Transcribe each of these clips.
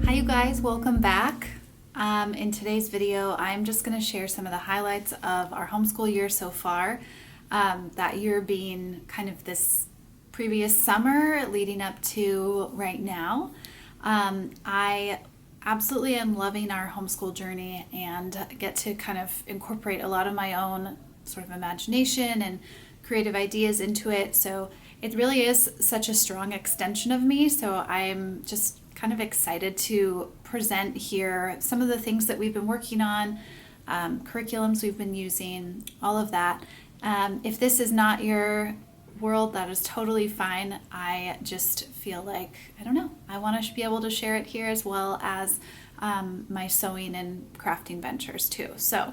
Hi you guys, welcome back. In today's video, I'm just going to share some of the highlights of our homeschool year so far. That year being kind of this previous summer leading up to right now. I absolutely am loving our homeschool journey and get to kind of incorporate a lot of my own sort of imagination and creative ideas into it. So it really is such a strong extension of me. So I'm just kind of excited to present here some of the things that we've been working on, curriculums we've been using, all of that. If this is not your world, that is totally fine. I just feel like, I don't know, I want to be able to share it here as well as my sewing and crafting ventures too. So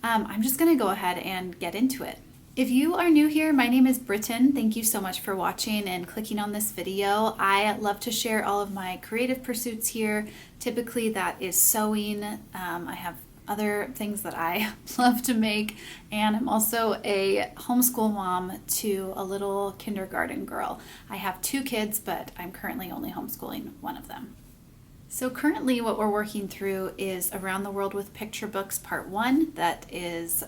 I'm just going to go ahead and get into it. If you are new here, my name is Britton. Thank you so much for watching and clicking on this video. I love to share all of my creative pursuits here. Typically that is sewing. I have other things that I love to make, and I'm also a homeschool mom to a little kindergarten girl. I have 2 kids, but I'm currently only homeschooling one of them. So currently what we're working through is Around the World with Picture Books Part 1 that is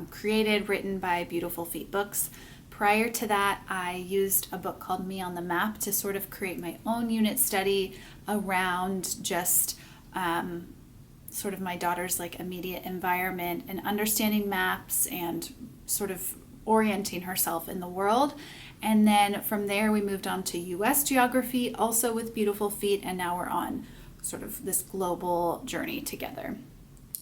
created, written by Beautiful Feet Books. Prior to that, I used a book called Me on the Map to sort of create my own unit study around just sort of my daughter's like immediate environment and understanding maps and sort of orienting herself in the world. And then from there we moved on to US geography, also with Beautiful Feet, and now we're on sort of this global journey together.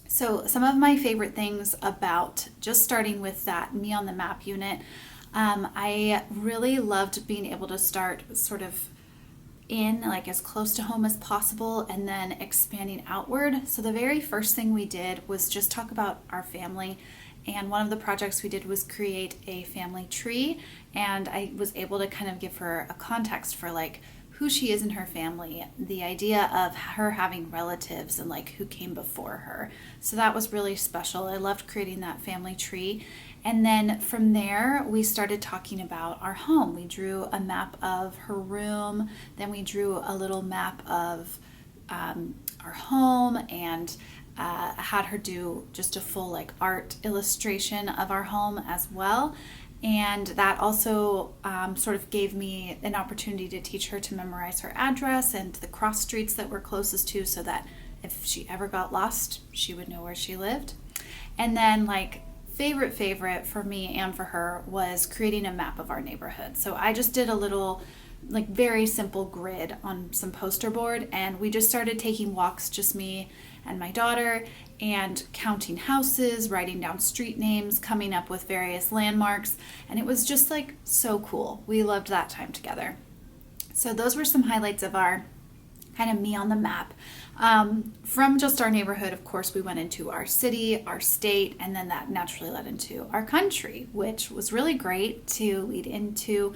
So some of my favorite things about just starting with that Me on the Map unit, I really loved being able to start sort of in like as close to home as possible and then expanding outward. So the very first thing we did was just talk about our family, and one of the projects we did was create a family tree, and I was able to kind of give her a context for like who she is in her family, the idea of her having relatives and like who came before her. So that was really special. I loved creating that family tree. And then from there, we started talking about our home. We drew a map of her room, then we drew a little map of our home, and had her do just a full like art illustration of our home as well. And that also sort of gave me an opportunity to teach her to memorize her address and the cross streets that we're closest to, so that if she ever got lost, she would know where she lived. And then like favorite for me and for her was creating a map of our neighborhood. So I just did a little like very simple grid on some poster board, and we just started taking walks, just me and my daughter, and counting houses, writing down street names, coming up with various landmarks, and it was just like so cool. We loved that time together. So those were some highlights of our kind of Me on the Map. From just our neighborhood, of course, we went into our city, our state, and then that naturally led into our country, which was really great to lead into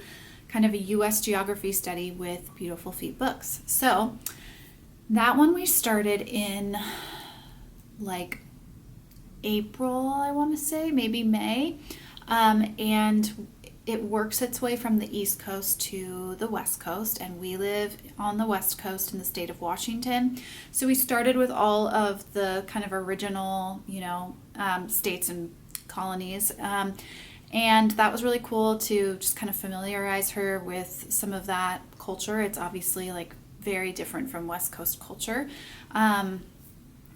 kind of a US geography study with Beautiful Feet Books. So that one we started in like April, I want to say, maybe May. And it works its way from the East Coast to the West Coast, and we live on the West Coast in the state of Washington. So we started with all of the kind of original, states and colonies. And that was really cool to just kind of familiarize her with some of that culture. It's obviously like very different from West Coast culture.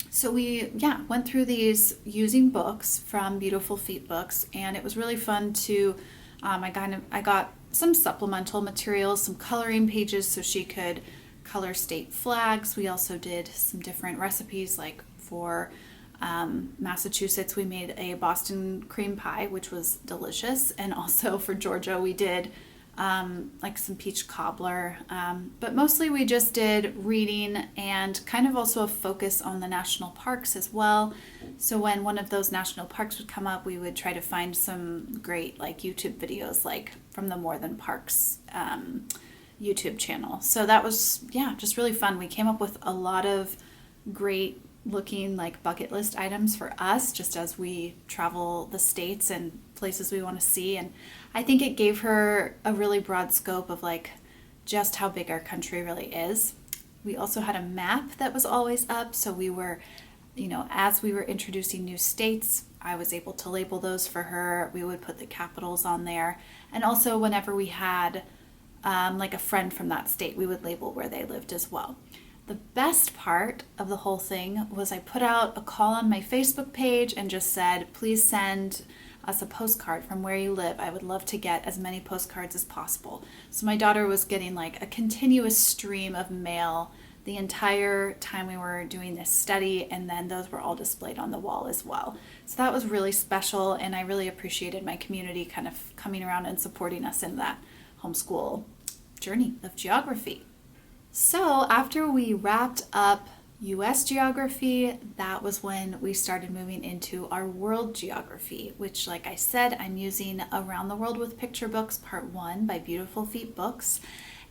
So we went through these using books from Beautiful Feet Books, and it was really fun to I got some supplemental materials, some coloring pages so she could color state flags. We also did some different recipes, like for Massachusetts we made a Boston cream pie, which was delicious, and also for Georgia we did like some peach cobbler, but mostly we just did reading and kind of also a focus on the national parks as well. So when one of those national parks would come up, we would try to find some great like YouTube videos, like from the More Than Parks YouTube channel. So that was just really fun. We came up with a lot of great looking like bucket list items for us just as we travel the states and places we want to see. And I think it gave her a really broad scope of like just how big our country really is. We also had a map that was always up, so we were, as we were introducing new states, I was able to label those for her. We would put the capitals on there. And also whenever we had like a friend from that state, we would label where they lived as well. The best part of the whole thing was I put out a call on my Facebook page and just said, please send us a postcard from where you live. I would love to get as many postcards as possible. So my daughter was getting like a continuous stream of mail the entire time we were doing this study, and then those were all displayed on the wall as well. So that was really special, and I really appreciated my community kind of coming around and supporting us in that homeschool journey of geography. So after we wrapped up US geography, that was when we started moving into our world geography, which, like I said, I'm using Around the World with Picture Books Part 1 by Beautiful Feet Books.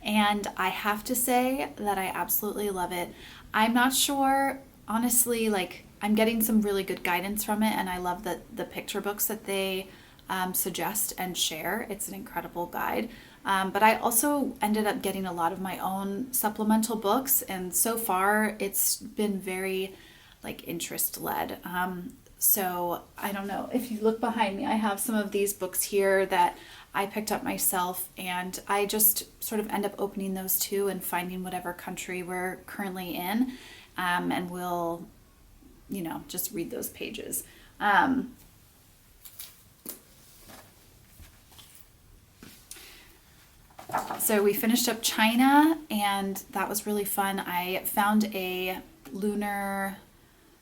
And I have to say that I absolutely love it. I'm not sure, honestly, like I'm getting some really good guidance from it, and I love the picture books that they suggest and share. It's an incredible guide. But I also ended up getting a lot of my own supplemental books, and so far it's been very like interest led. So I don't know, if you look behind me, I have some of these books here that I picked up myself, and I just sort of end up opening those too and finding whatever country we're currently in, and we'll, just read those pages. So we finished up China, and that was really fun. I found a lunar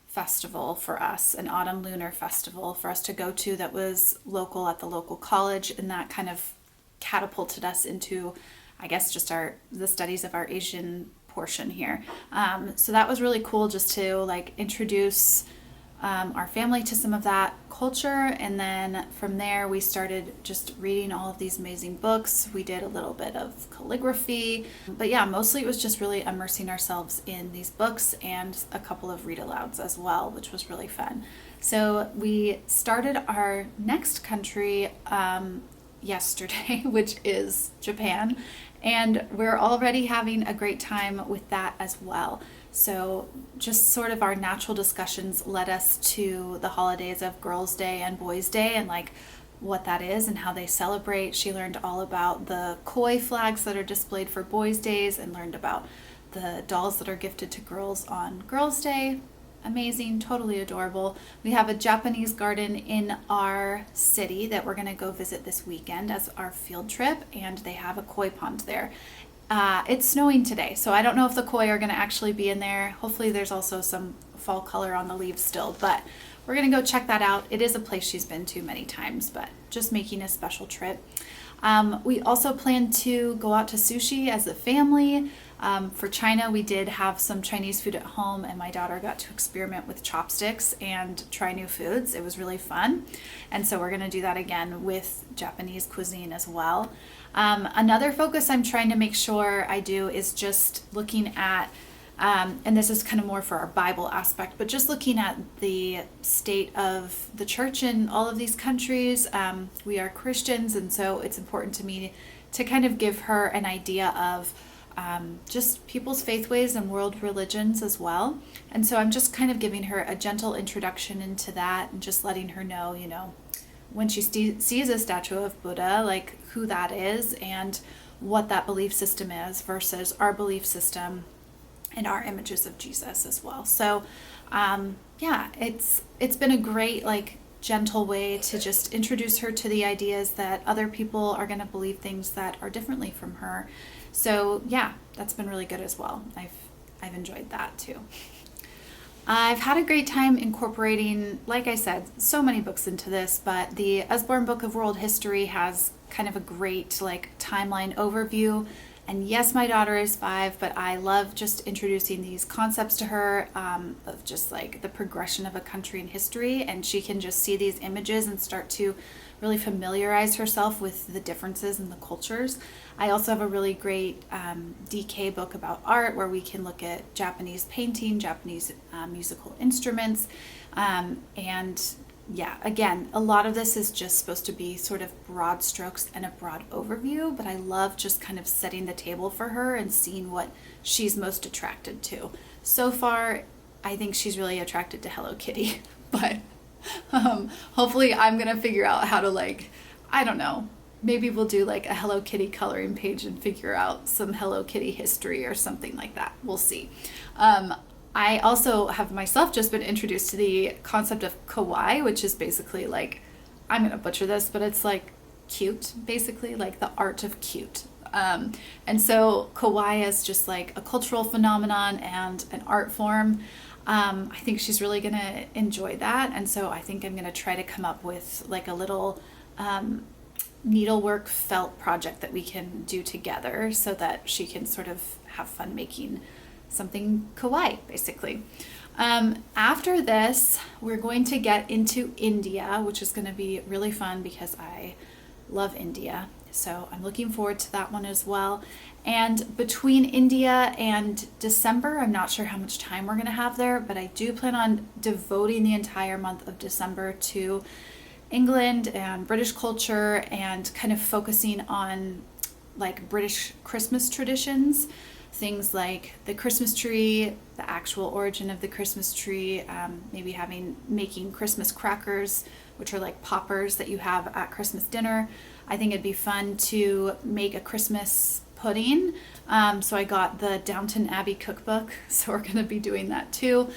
festival for us, an autumn lunar festival for us to go to that was local at the local college, and that kind of catapulted us into, I guess, just the studies of our Asian portion here. So that was really cool, just to like introduce our family to some of that culture, and then from there we started just reading all of these amazing books. We did a little bit of calligraphy, but yeah, mostly it was just really immersing ourselves in these books and a couple of read alouds as well, which was really fun. So we started our next country yesterday, which is Japan, and we're already having a great time with that as well. So just sort of our natural discussions led us to the holidays of Girls' Day and Boys' Day, and like what that is and how they celebrate. She learned all about the koi flags that are displayed for Boys' Days, and learned about the dolls that are gifted to girls on Girls' Day. Amazing, totally adorable. We have a Japanese garden in our city that we're going to go visit this weekend as our field trip, and they have a koi pond there. It's snowing today, so I don't know if the koi are going to actually be in there. Hopefully there's also some fall color on the leaves still, but we're going to go check that out. It is a place she's been to many times, but just making a special trip. We also plan to go out to sushi as a family. For China, we did have some Chinese food at home, and my daughter got to experiment with chopsticks and try new foods. It was really fun. And so we're going to do that again with Japanese cuisine as well. Another focus I'm trying to make sure I do is just looking at, and this is kind of more for our Bible aspect, but just looking at the state of the church in all of these countries. We are Christians, and so it's important to me to kind of give her an idea of just people's faith ways and world religions as well. And so I'm just kind of giving her a gentle introduction into that, and just letting her know, when she sees a statue of Buddha, like who that is and what that belief system is versus our belief system and our images of Jesus as well. So it's been a great, like, gentle way to just introduce her to the ideas that other people are going to believe things that are differently from her. So yeah, that's been really good as well. I've enjoyed that too. I've had a great time incorporating, like I said, so many books into this, but the Usborne Book of World History has kind of a great like timeline overview. And yes, my daughter is 5, but I love just introducing these concepts to her of just like the progression of a country in history, and she can just see these images and start to really familiarize herself with the differences in the cultures. I also have a really great DK book about art where we can look at Japanese painting, Japanese musical instruments, and yeah, again, a lot of this is just supposed to be sort of broad strokes and a broad overview, but I love just kind of setting the table for her and seeing what she's most attracted to. So far, I think she's really attracted to Hello Kitty, but hopefully I'm gonna figure out how to, like, I don't know, maybe we'll do like a Hello Kitty coloring page and figure out some Hello Kitty history or something like that. We'll see. I also have myself just been introduced to the concept of kawaii, which is basically like, I'm gonna butcher this, but it's like cute, basically, like the art of cute. And so kawaii is just like a cultural phenomenon and an art form. I think she's really gonna enjoy that, and so I think I'm gonna try to come up with like a little needlework felt project that we can do together so that she can sort of have fun making something kawaii, basically. After this, we're going to get into India, which is going to be really fun because I love India. So I'm looking forward to that one as well. And between India and December, I'm not sure how much time we're going to have there, but I do plan on devoting the entire month of December to England and British culture and kind of focusing on like British Christmas traditions. Things like the Christmas tree, the actual origin of the Christmas tree, maybe making Christmas crackers, which are like poppers that you have at Christmas dinner. I think it'd be fun to make a Christmas pudding. So I got the Downton Abbey cookbook, so we're gonna be doing that too.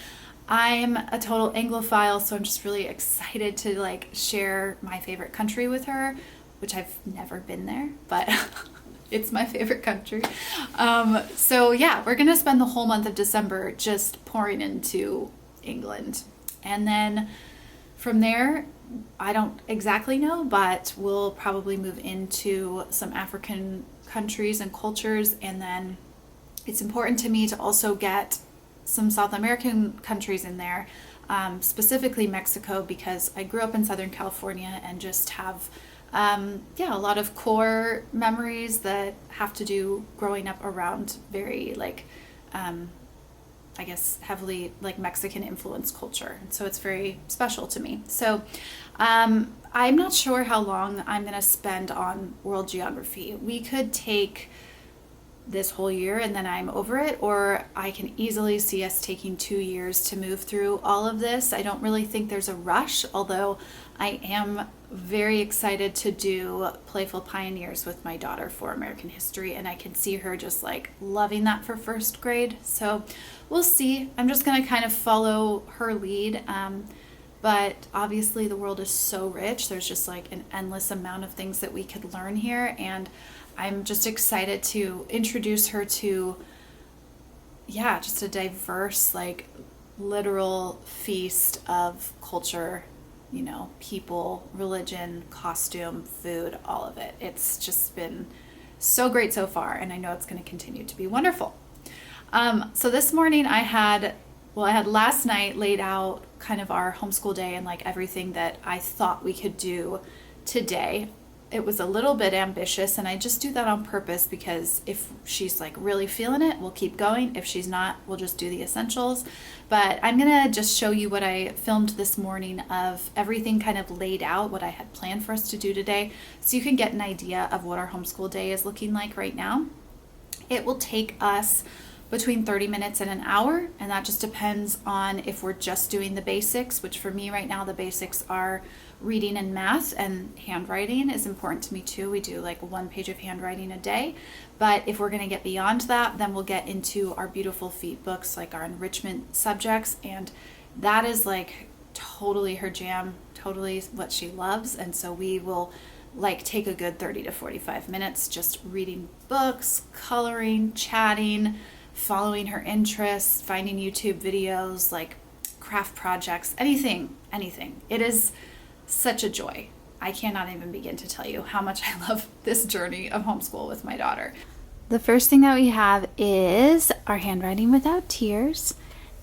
I'm a total Anglophile, so I'm just really excited to like share my favorite country with her, which I've never been there, but it's my favorite country. So yeah, we're gonna spend the whole month of December just pouring into England. And then from there, I don't exactly know, but we'll probably move into some African countries and cultures. And then it's important to me to also get some South American countries in there, specifically Mexico, because I grew up in Southern California and just have a lot of core memories that have to do growing up around very like I guess heavily like Mexican influenced culture, and so it's very special to me. So I'm not sure how long I'm gonna spend on world geography. We could take this whole year and then I'm over it, or I can easily see us taking 2 years to move through all of this. I don't really think there's a rush, although I am very excited to do Playful Pioneers with my daughter for American history, and I can see her just like loving that for first grade. So we'll see. I'm just going to kind of follow her lead. But obviously the world is so rich. There's just like an endless amount of things that we could learn here, and I'm just excited to introduce her to, just a diverse, like literal feast of culture, people, religion, costume, food, all of it. It's just been so great so far, and I know it's going to continue to be wonderful. So this morning I had last night laid out kind of our homeschool day and like everything that I thought we could do today. It was a little bit ambitious, and I just do that on purpose because if she's like really feeling it, we'll keep going. If she's not, we'll just do the essentials. But I'm gonna just show you what I filmed this morning of everything kind of laid out, what I had planned for us to do today, so you can get an idea of what our homeschool day is looking like right now. It will take us between 30 minutes and an hour, and that just depends on if we're just doing the basics, which for me right now the basics are reading and math, and handwriting is important to me too. We do like 1 page of handwriting a day, but if we're going to get beyond that, then we'll get into our beautiful feet books, like our enrichment subjects, and that is like totally her jam, totally what she loves. And so we will like take a good 30 to 45 minutes just reading books, coloring, chatting, following her interests, finding YouTube videos, like craft projects, anything. It is such a joy. I cannot even begin to tell you how much I love this journey of homeschool with my daughter. The first thing that we have is our handwriting without tears,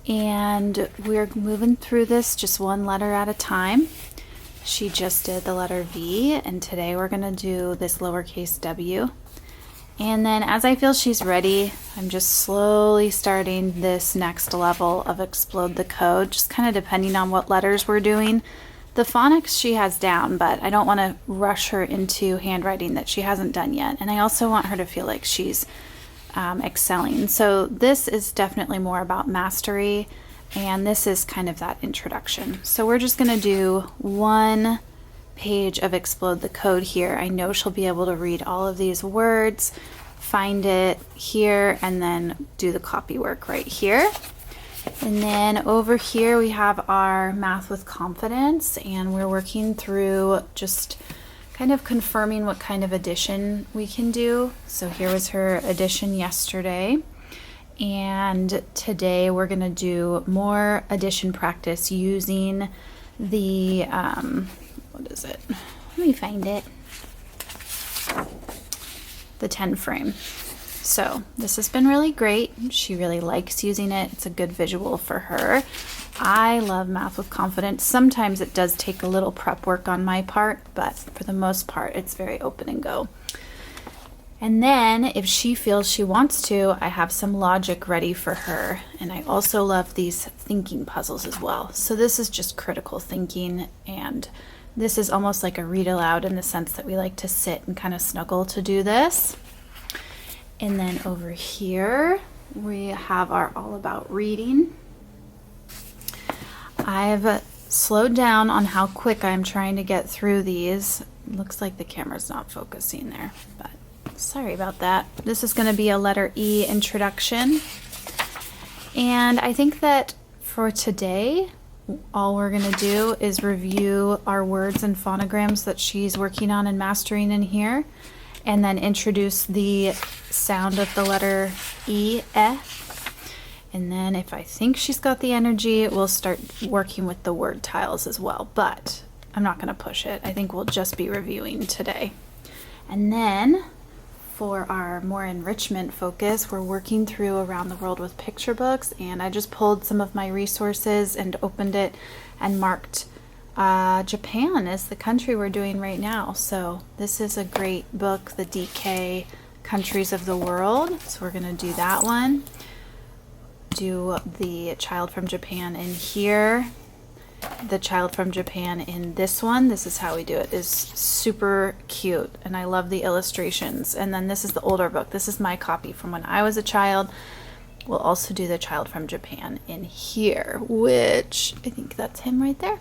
and we're moving through this just one letter at a time. She just did the letter V, and today we're going to do this lowercase w. And then as I feel she's ready, I'm just slowly starting this next level of Explode the Code, just kind of depending on what letters we're doing. The phonics she has down, but I don't want to rush her into handwriting that she hasn't done yet. And I also want her to feel like she's excelling. So this is definitely more about mastery, and this is kind of that introduction. So we're just going to do one page of Explode the Code here. I know she'll be able to read all of these words, find it here, and then do the copy work right here. And then over here we have our Math with Confidence, and we're working through just kind of confirming what kind of addition we can do. So here was her addition yesterday, and today we're going to do more addition practice using the, what is it? Let me find it. The 10 frame. So this has been really great. She really likes using it. It's a good visual for her. I love Math with Confidence. Sometimes it does take a little prep work on my part, but for the most part, it's very open and go. And then if she feels she wants to, I have some logic ready for her. And I also love these thinking puzzles as well. So this is just critical thinking, and this is almost like a read aloud in the sense that we like to sit and kind of snuggle to do this. And then over here, we have our All About Reading. I've slowed down on how quick I'm trying to get through these. Looks like the camera's not focusing there, but sorry about that. This is going to be a letter E introduction. And I think that for today, all we're going to do is review our words and phonograms that she's working on and mastering in here, and then introduce the sound of the letter E, and then if I think she's got the energy, we'll start working with the word tiles as well, but I'm not going to push it. I think we'll just be reviewing today. And then for our more enrichment focus, we're working through Around the World with Picture Books, and I just pulled some of my resources and opened it and marked Japan is the country we're doing right now. So this is a great book, the DK Countries of the World. So we're going to do that one. Do the Child from Japan in here. The Child from Japan in this one. This is how we do it. It's super cute, and I love the illustrations. And then this is the older book. This is my copy from when I was a child. We'll also do the Child from Japan in here, which I think that's him right there.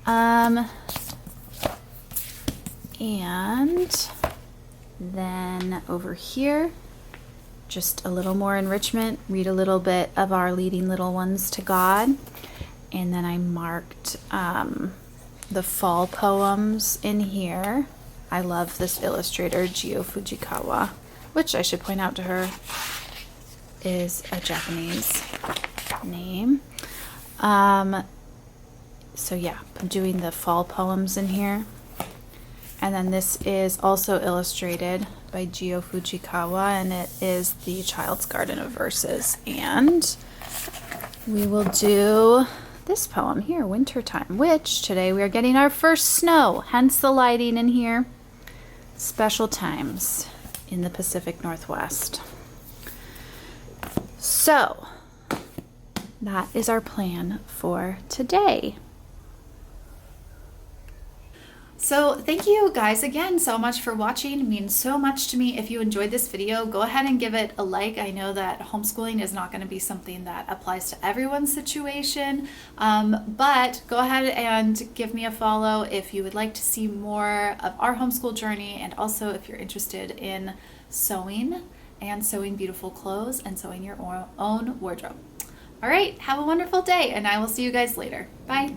And then over here, just a little more enrichment. Read a little bit of our Leading Little Ones to God. And then I marked the fall poems in here. I love this illustrator, Gio Fujikawa, which I should point out to her is a Japanese name. So yeah, I'm doing the fall poems in here. And then this is also illustrated by Gio Fujikawa, and it is the Child's Garden of Verses. And we will do this poem here, Wintertime, which today we are getting our first snow, hence the lighting in here. Special times in the Pacific Northwest. So that is our plan for today. So thank you guys again so much for watching. It means so much to me. If you enjoyed this video, go ahead and give it a like. I know that homeschooling is not going to be something that applies to everyone's situation, but go ahead and give me a follow if you would like to see more of our homeschool journey, and also if you're interested in sewing and sewing beautiful clothes and sewing your own wardrobe. All right, have a wonderful day, and I will see you guys later. Bye.